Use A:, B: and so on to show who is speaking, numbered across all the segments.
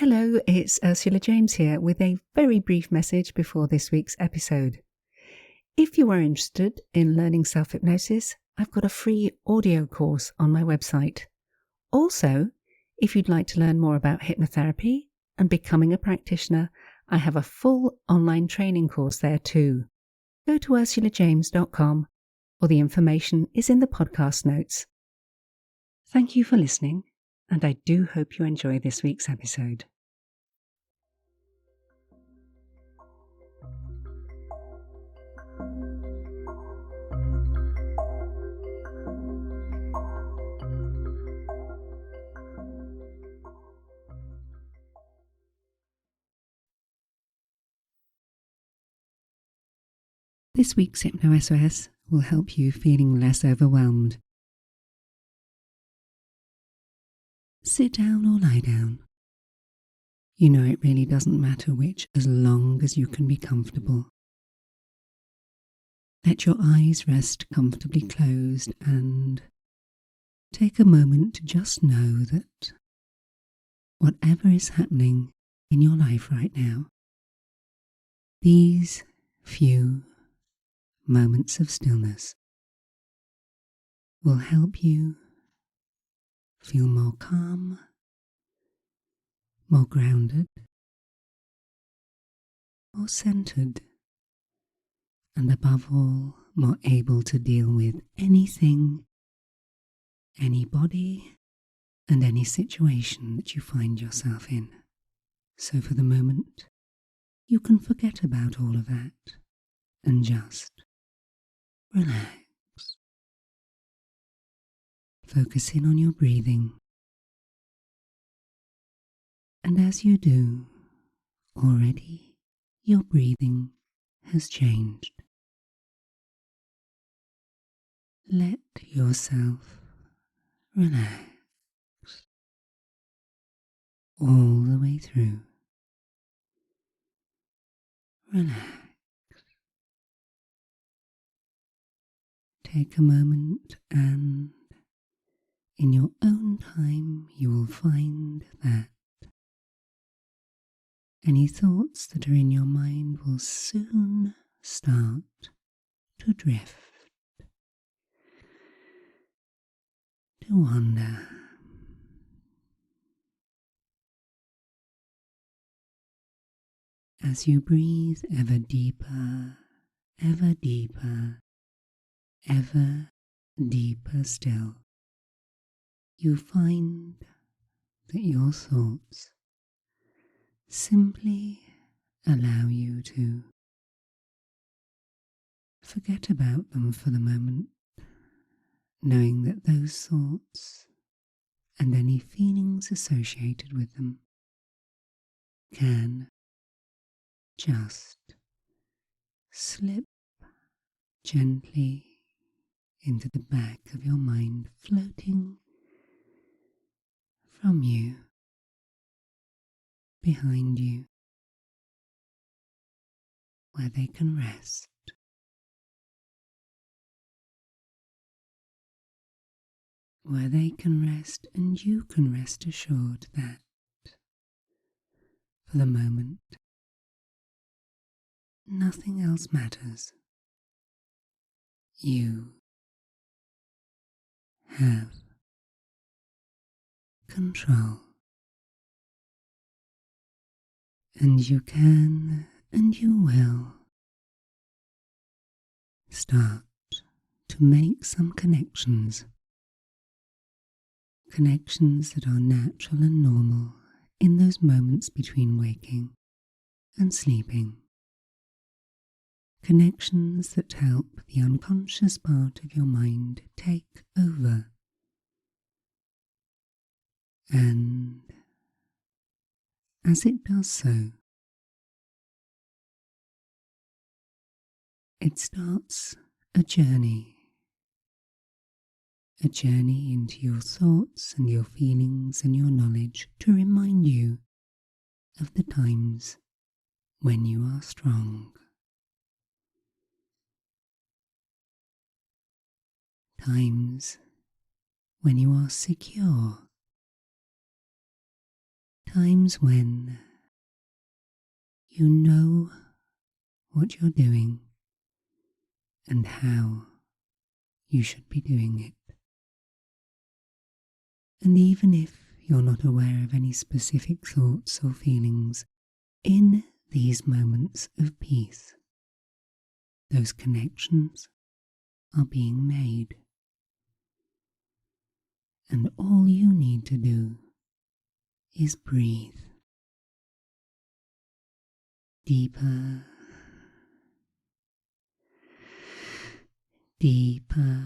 A: Hello, it's Ursula James here with a very brief message before this week's episode. If you are interested in learning self-hypnosis, I've got a free audio course on my website. Also, if you'd like to learn more about hypnotherapy and becoming a practitioner, I have a full online training course there too. Go to ursulajames.com, or the information is in the podcast notes. Thank you for listening, and I do hope you enjoy this week's episode. This week's Hypno SOS will help you feeling less overwhelmed. Sit down or lie down. You know it really doesn't matter which as long as you can be comfortable. Let your eyes rest comfortably closed and take a moment to just know that whatever is happening in your life right now, these few moments of stillness will help you feel more calm, more grounded, more centered, and above all, more able to deal with anything, anybody, and any situation that you find yourself in. So for the moment, you can forget about all of that and just relax. Focus in on your breathing. And as you do, already your breathing has changed. Let yourself relax all the way through. Relax. Take a moment and in your own time you will find that any thoughts that are in your mind will soon start to drift, to wander. As you breathe ever deeper, ever deeper, ever deeper still, you find that your thoughts simply allow you to forget about them for the moment, knowing that those thoughts and any feelings associated with them can just slip gently into the back of your mind, floating from you, behind you, where they can rest. Where they can rest, and you can rest assured that, for the moment, nothing else matters. You have control, and you can and you will start to make some connections that are natural and normal in those moments between waking and sleeping. Connections that help the unconscious part of your mind take over. And as it does so, it starts a journey into your thoughts and your feelings and your knowledge to remind you of the times when you are strong. Times when you are secure. times when you know what you're doing and how you should be doing it. And even if you're not aware of any specific thoughts or feelings, in these moments of peace, those connections are being made. And all you need to do is breathe deeper, deeper,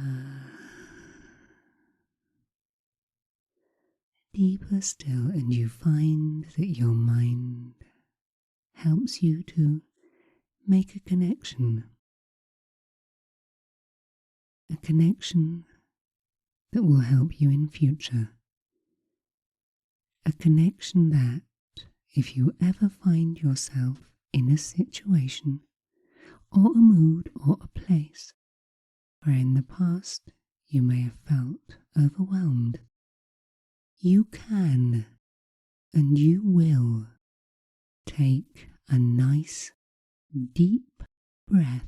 A: deeper still, and you find that your mind helps you to make a connection that will help you in future, a connection that, if you ever find yourself in a situation or a mood or a place where in the past you may have felt overwhelmed, you can and you will take a nice deep breath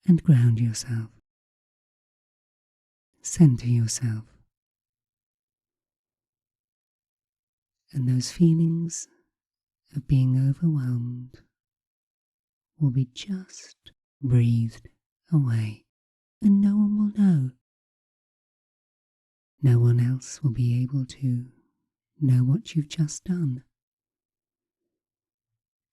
A: and ground yourself. Center yourself. And those feelings of being overwhelmed will be just breathed away, and no one will know. No one else will be able to know what you've just done.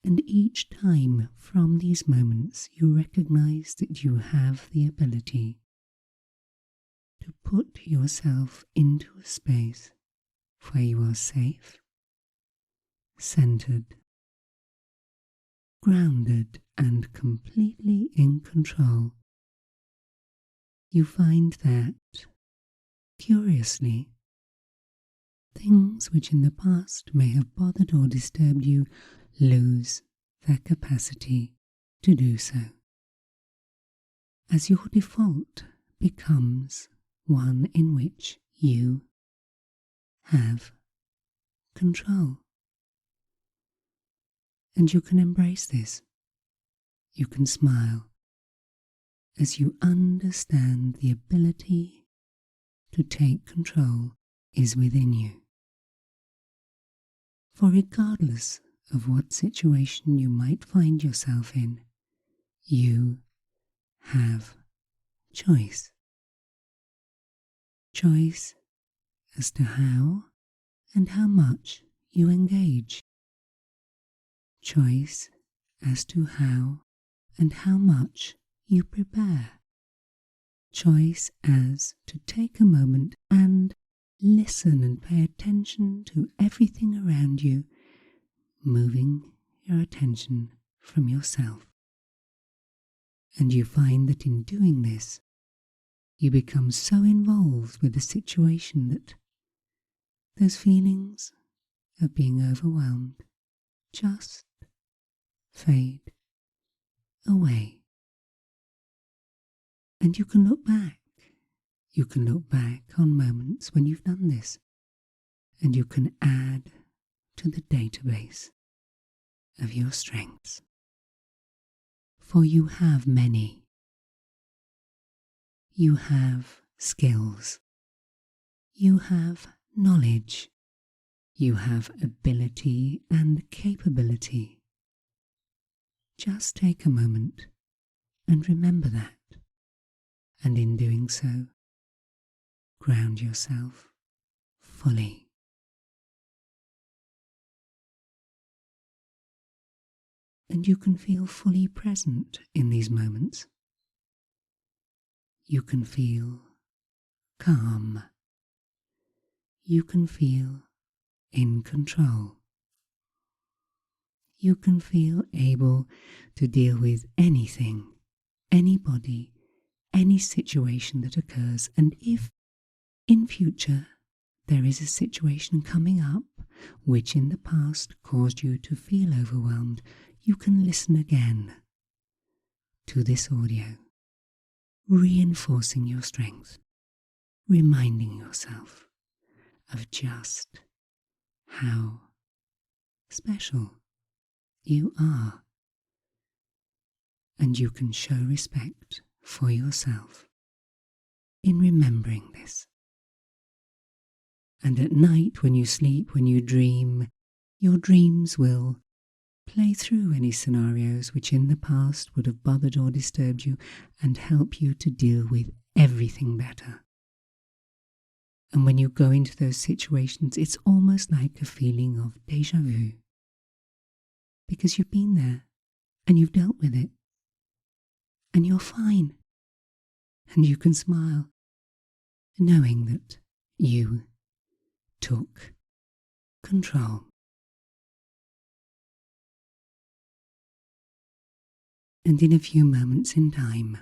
A: And each time from these moments you recognize that you have the ability to put yourself into a space where you are safe, centered, grounded, and completely in control. You find that, curiously, things which in the past may have bothered or disturbed you lose their capacity to do so, as your default becomes one in which you have control. And you can embrace this. You can smile as you understand the ability to take control is within you. For regardless of what situation you might find yourself in, you have choice. Choice as to how and how much you engage. Choice as to how and how much you prepare. Choice as to take a moment and listen and pay attention to everything around you, moving your attention from yourself. And you find that in doing this, you become so involved with the situation that those feelings of being overwhelmed just fade away. And you can look back. You can look back on moments when you've done this, and you can add to the database of your strengths. For you have many. You have skills. You have knowledge. You have ability and capability. Just take a moment and remember that. And in doing so, ground yourself fully. And you can feel fully present in these moments. You can feel calm. You can feel in control. You can feel able to deal with anything, anybody, any situation that occurs. And if in future there is a situation coming up which in the past caused you to feel overwhelmed, you can listen again to this audio reinforcing your strength, reminding yourself of just how special you are. And you can show respect for yourself in remembering this. And at night, when you sleep, when you dream, your dreams will play through any scenarios which in the past would have bothered or disturbed you and help you to deal with everything better. And when you go into those situations, it's almost like a feeling of déjà vu, because you've been there and you've dealt with it and you're fine, and you can smile knowing that you took control. And in a few moments in time,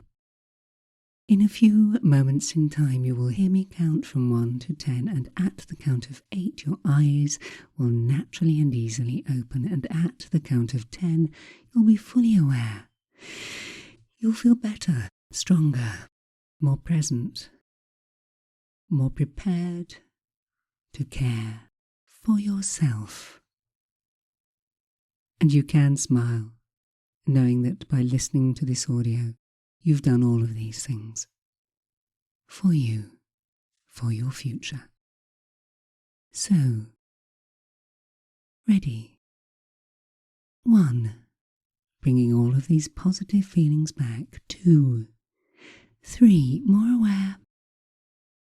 A: you will hear me count from 1 to 10, and at the count of 8 your eyes will naturally and easily open, and at the count of 10 you'll be fully aware. You'll feel better, stronger, more present, more prepared to care for yourself. And you can smile, knowing that by listening to this audio, you've done all of these things for you, for your future. So, ready. 1, bringing all of these positive feelings back. 2, 3, more aware.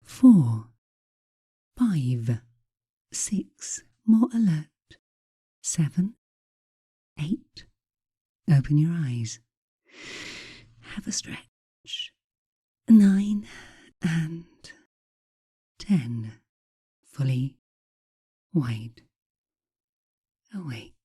A: 4, 5, 6, more alert. 7, 8, open your eyes. Have a stretch. 9 and 10, fully wide awake.